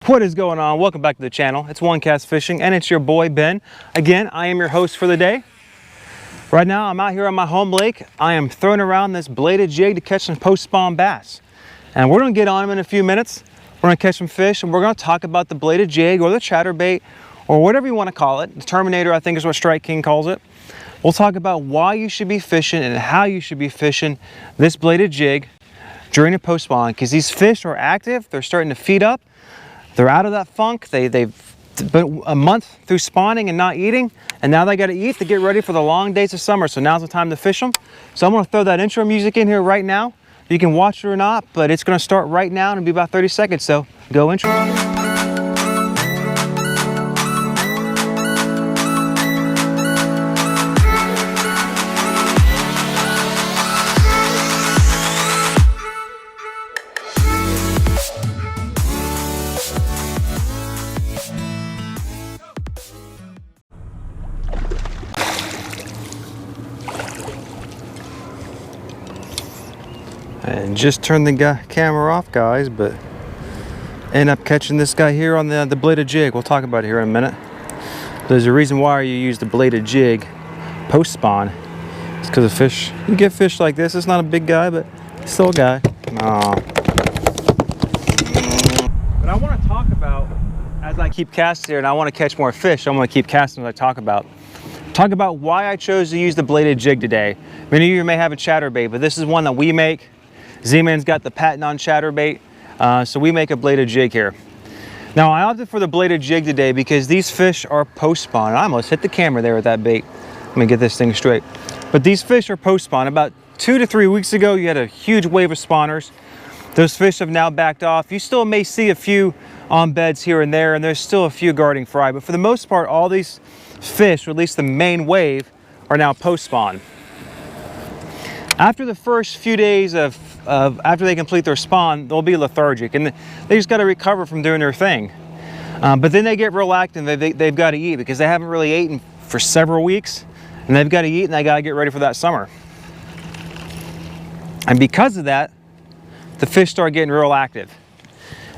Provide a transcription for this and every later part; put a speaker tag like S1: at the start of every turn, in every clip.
S1: What is going on? Welcome back to the channel. It's One Cast Fishing and it's your boy Ben. Again, I am your host for the day. Right now I'm out here on my home lake. I am throwing around this bladed jig to catch some post-spawn bass. And we're going to get on them in a few minutes. We're going to catch some fish and we're going to talk about the bladed jig or the chatterbait or whatever you want to call it. The Terminator, I think, is what Strike King calls it. We'll talk about why you should be fishing and how you should be fishing this bladed jig during a post-spawn, because these fish are active. They're starting to feed up. They're out of that funk. They've been a month through spawning and not eating, and now they got to eat to get ready for the long days of summer. So now's the time to fish them. So I'm going to throw that intro music in here right now. You can watch it or not, but it's going to start right now and it'll be about 30 seconds. So go intro. And just turned the camera off, guys, but end up catching this guy here on the bladed jig. We'll talk about it here in a minute. There's a reason why you use the bladed jig post spawn. It's because of fish. You get fish like this. It's not a big guy, but it's still a guy. Aww. But I want to talk about, as I keep casting here and I want to catch more fish, I'm going to keep casting as I talk about why I chose to use the bladed jig today. Many of you may have a chatterbait, but this is one that we make. Z-Man's got the patent on chatterbait, so we make a bladed jig here. Now I opted for the bladed jig today because these fish are post-spawn. I almost hit the camera there with that bait. Let me get this thing straight. But these fish are post-spawn. About 2 to 3 weeks ago, you had a huge wave of spawners. Those fish have now backed off. You still may see a few on beds here and there, and there's still a few guarding fry, but for the most part, all these fish, or at least the main wave, are now post-spawn. After the first few days after they complete their spawn, they'll be lethargic and they just got to recover from doing their thing. But then they get real active. They've got to eat because they haven't really eaten for several weeks, and they've got to eat and they got to get ready for that summer. And because of that, the fish start getting real active.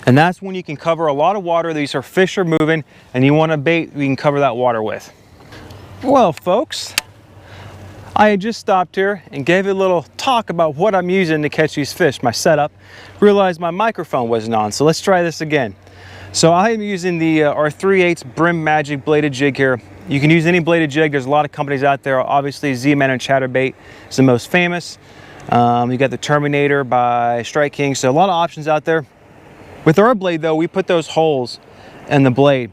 S1: And that's when you can cover a lot of water. These are fish are moving and you want a bait you can cover that water with. Well, folks, I had just stopped here and gave a little talk about what I'm using to catch these fish, my setup. Realized my microphone wasn't on, so let's try this again. So I am using the our 3/8 Brim Magic bladed jig here. You can use any bladed jig. There's a lot of companies out there. Obviously, Z-Man and Chatterbait is the most famous. You got the Terminator by Strike King, so a lot of options out there. With our blade though, we put those holes in the blade.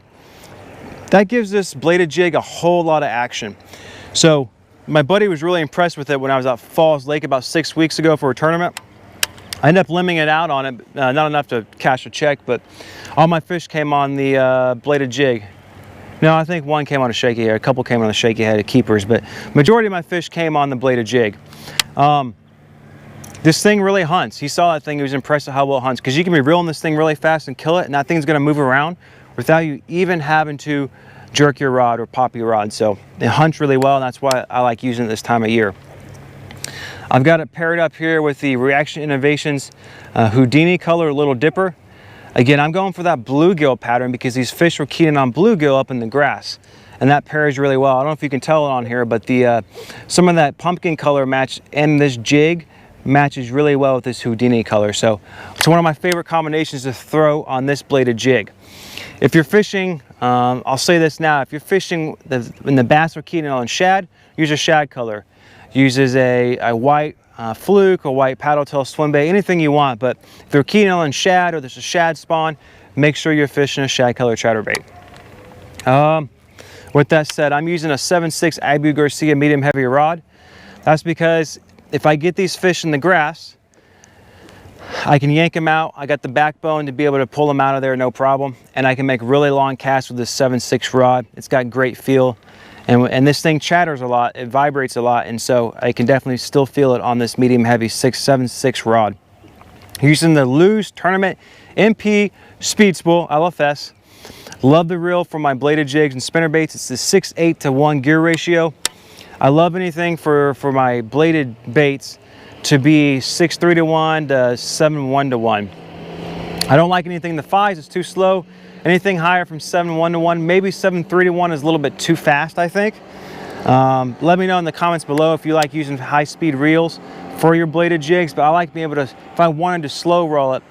S1: That gives this bladed jig a whole lot of action. So my buddy was really impressed with it when I was at Falls Lake about 6 weeks ago for a tournament. I ended up limiting it out on it, not enough to cash a check, but all my fish came on the bladed jig. No, I think one came on a shaky head, a couple came on a shaky head of keepers, but majority of my fish came on the bladed jig. This thing really hunts. He saw that thing, he was impressed at how well it hunts, because you can be reeling this thing really fast and kill it, and that thing's gonna move around without you even having to jerk your rod or pop your rod. So it hunts really well, and that's why I like using it this time of year. I've got it paired up here with the Reaction Innovations Houdini color Little Dipper. Again, I'm going for that bluegill pattern because these fish were keying on bluegill up in the grass, and that pairs really well. I don't know if you can tell it on here, but the some of that pumpkin color match in this jig matches really well with this Houdini color. So it's one of my favorite combinations to throw on this bladed jig. If you're fishing, I'll say this now, if you're fishing when the bass are keying on shad, use a shad color. Uses a white fluke, a white paddle tail swim bait, anything you want. But if you're keying on shad or there's a shad spawn, make sure you're fishing a shad color chatterbait. With that said, I'm using a 7/6 Abu Garcia medium heavy rod. That's because if I get these fish in the grass, I can yank them out. I got the backbone to be able to pull them out of there, no problem. And I can make really long casts with this 7/6 rod. It's got great feel. And this thing chatters a lot, it vibrates a lot, and so I can definitely still feel it on this medium heavy 7/6 rod. Using the Lew's Tournament MP Speed Spool LFS. Love the reel for my bladed jigs and spinnerbaits. It's the 6/8 to 1 gear ratio. I love anything for my bladed baits to be 6/3 to 1 to 7/1 to 1. I don't like anything in the 5s, it's too slow. Anything higher from 7.1 to 1, maybe 7.3 to 1 is a little bit too fast, I think. Let me know in the comments below if you like using high-speed reels for your bladed jigs, but I like being able to, if I wanted to slow roll it,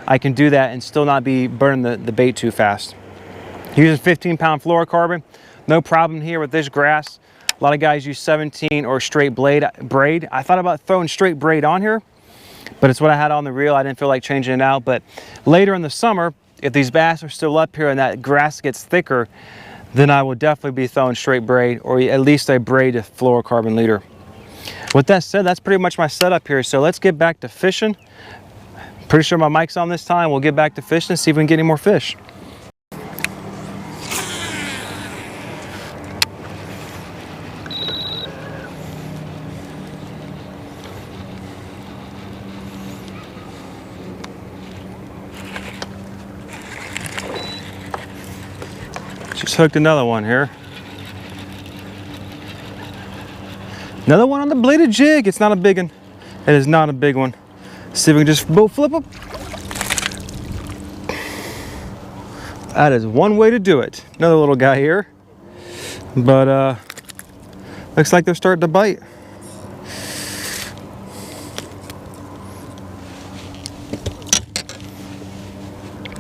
S1: I can do that and still not be burning the bait too fast. Using 15-pound fluorocarbon, no problem here with this grass. A lot of guys use 17 or straight braid. I thought about throwing straight braid on here, but it's what I had on the reel. I didn't feel like changing it out, but later in the summer, if these bass are still up here and that grass gets thicker, then I will definitely be throwing straight braid, or at least a braided fluorocarbon leader. With that said, that's pretty much my setup here. So let's get back to fishing. Pretty sure my mic's on this time. We'll get back to fishing and see if we can get any more fish. Just hooked another one here. Another one on the bladed jig. It's not a big one. It is not a big one. See if we can just boat flip them. That is one way to do it. Another little guy here. But looks like they're starting to bite.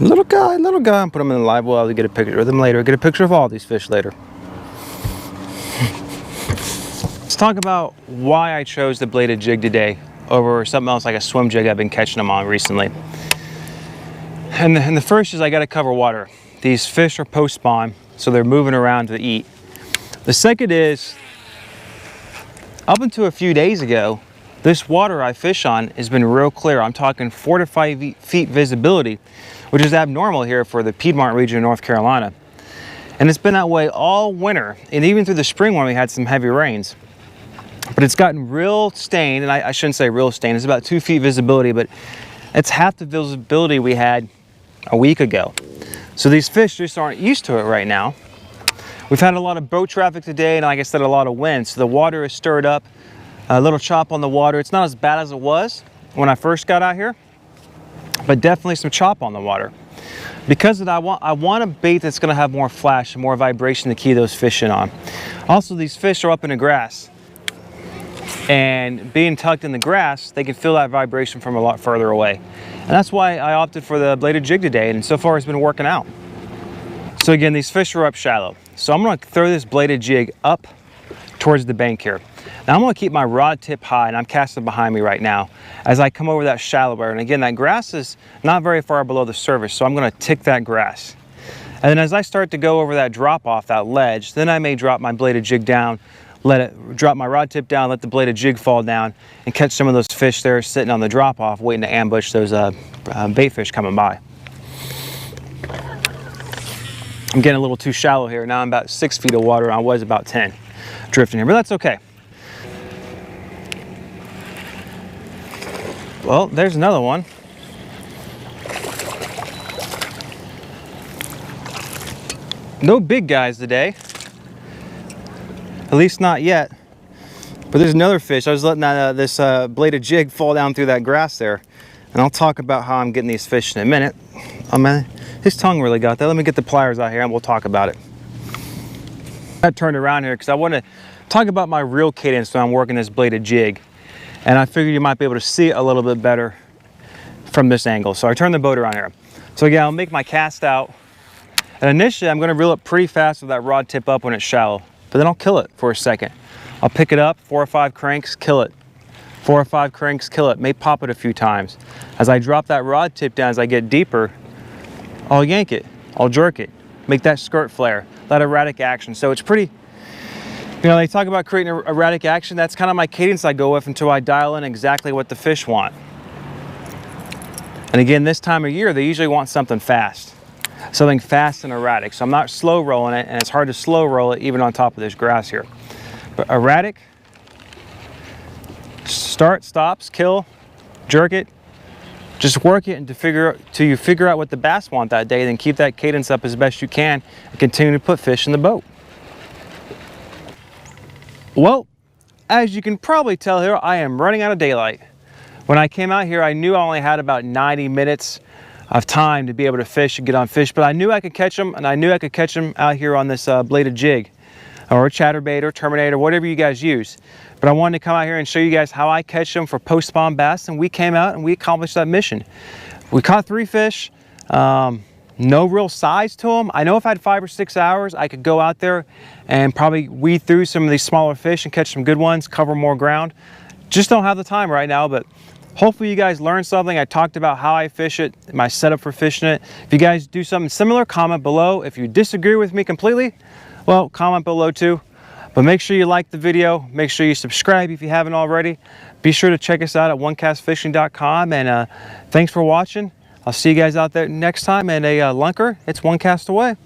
S1: Little guy, little guy. I'll put them in the live well to get a picture of them later. Get a picture of all these fish later. Let's talk about why I chose the bladed jig today over something else like a swim jig I've been catching them on recently. And the first is I got to cover water. These fish are post-spawn, so they're moving around to eat. The second is, up until a few days ago, this water I fish on has been real clear. I'm talking 4 to 5 feet visibility, which is abnormal here for the Piedmont region of North Carolina. And it's been that way all winter, and even through the spring when we had some heavy rains. But it's gotten real stained, and I shouldn't say real stained, it's about 2 feet visibility, but it's half the visibility we had a week ago. So these fish just aren't used to it right now. We've had a lot of boat traffic today, and like I said, a lot of wind, so the water is stirred up. A little chop on the water. It's not as bad as it was when I first got out here, but definitely some chop on the water. Because of that, I want a bait that's going to have more flash and more vibration to key those fish in on. Also, these fish are up in the grass, and being tucked in the grass, they can feel that vibration from a lot further away. And that's why I opted for the bladed jig today, and so far it's been working out. So again, these fish are up shallow. So I'm going to throw this bladed jig up towards the bank here. Now I'm going to keep my rod tip high, and I'm casting behind me right now as I come over that shallow area. And again, that grass is not very far below the surface, so I'm going to tick that grass. And then as I start to go over that drop off, that ledge, then I may drop my bladed jig down, drop my rod tip down, let the bladed jig fall down, and catch some of those fish there sitting on the drop off waiting to ambush those bait fish coming by. I'm getting a little too shallow here. Now I'm about 6 feet of water. I was about 10 drifting here, but that's okay. Well, there's another one. No big guys today. At least not yet. But there's another fish. I was letting this bladed jig fall down through that grass there. And I'll talk about how I'm getting these fish in a minute. Oh man, his tongue really got that. Let me get the pliers out here and we'll talk about it. I turned around here because I want to talk about my reel cadence when I'm working this bladed jig. And I figured you might be able to see it a little bit better from this angle. So I turned the boat around here. So again, I'll make my cast out. And initially, I'm going to reel it pretty fast with that rod tip up when it's shallow. But then I'll kill it for a second. I'll pick it up, 4 or 5 cranks, kill it. 4 or 5 cranks, kill it. May pop it a few times. As I drop that rod tip down, as I get deeper, I'll yank it. I'll jerk it. Make that skirt flare. That erratic action. So it's pretty... You know, they talk about creating erratic action. That's kind of my cadence I go with until I dial in exactly what the fish want. And again, this time of year, they usually want something fast. Something fast and erratic. So I'm not slow rolling it, and it's hard to slow roll it even on top of this grass here. But erratic, start, stops, kill, jerk it. Just work it until you figure out what the bass want that day, then keep that cadence up as best you can and continue to put fish in the boat. Well, as you can probably tell here, I am running out of daylight. When I came out here, I knew I only had about 90 minutes of time to be able to fish and get on fish, but I knew I could catch them, and I knew I could catch them out here on this bladed jig or a chatterbait or terminator, whatever you guys use. But I wanted to come out here and show you guys how I catch them for post-spawn bass, and we came out and we accomplished that mission. We caught 3 fish, no real size to them. I know if I had 5 or 6 hours, I could go out there and probably weed through some of these smaller fish and catch some good ones, cover more ground. Just don't have the time right now, but hopefully you guys learned something. I talked about how I fish it, my setup for fishing it. If you guys do something similar, comment below. If you disagree with me completely, well, comment below too. But make sure you like the video. Make sure you subscribe if you haven't already. Be sure to check us out at onecastfishing.com. And thanks for watching. I'll see you guys out there next time. And a lunker, it's one cast away.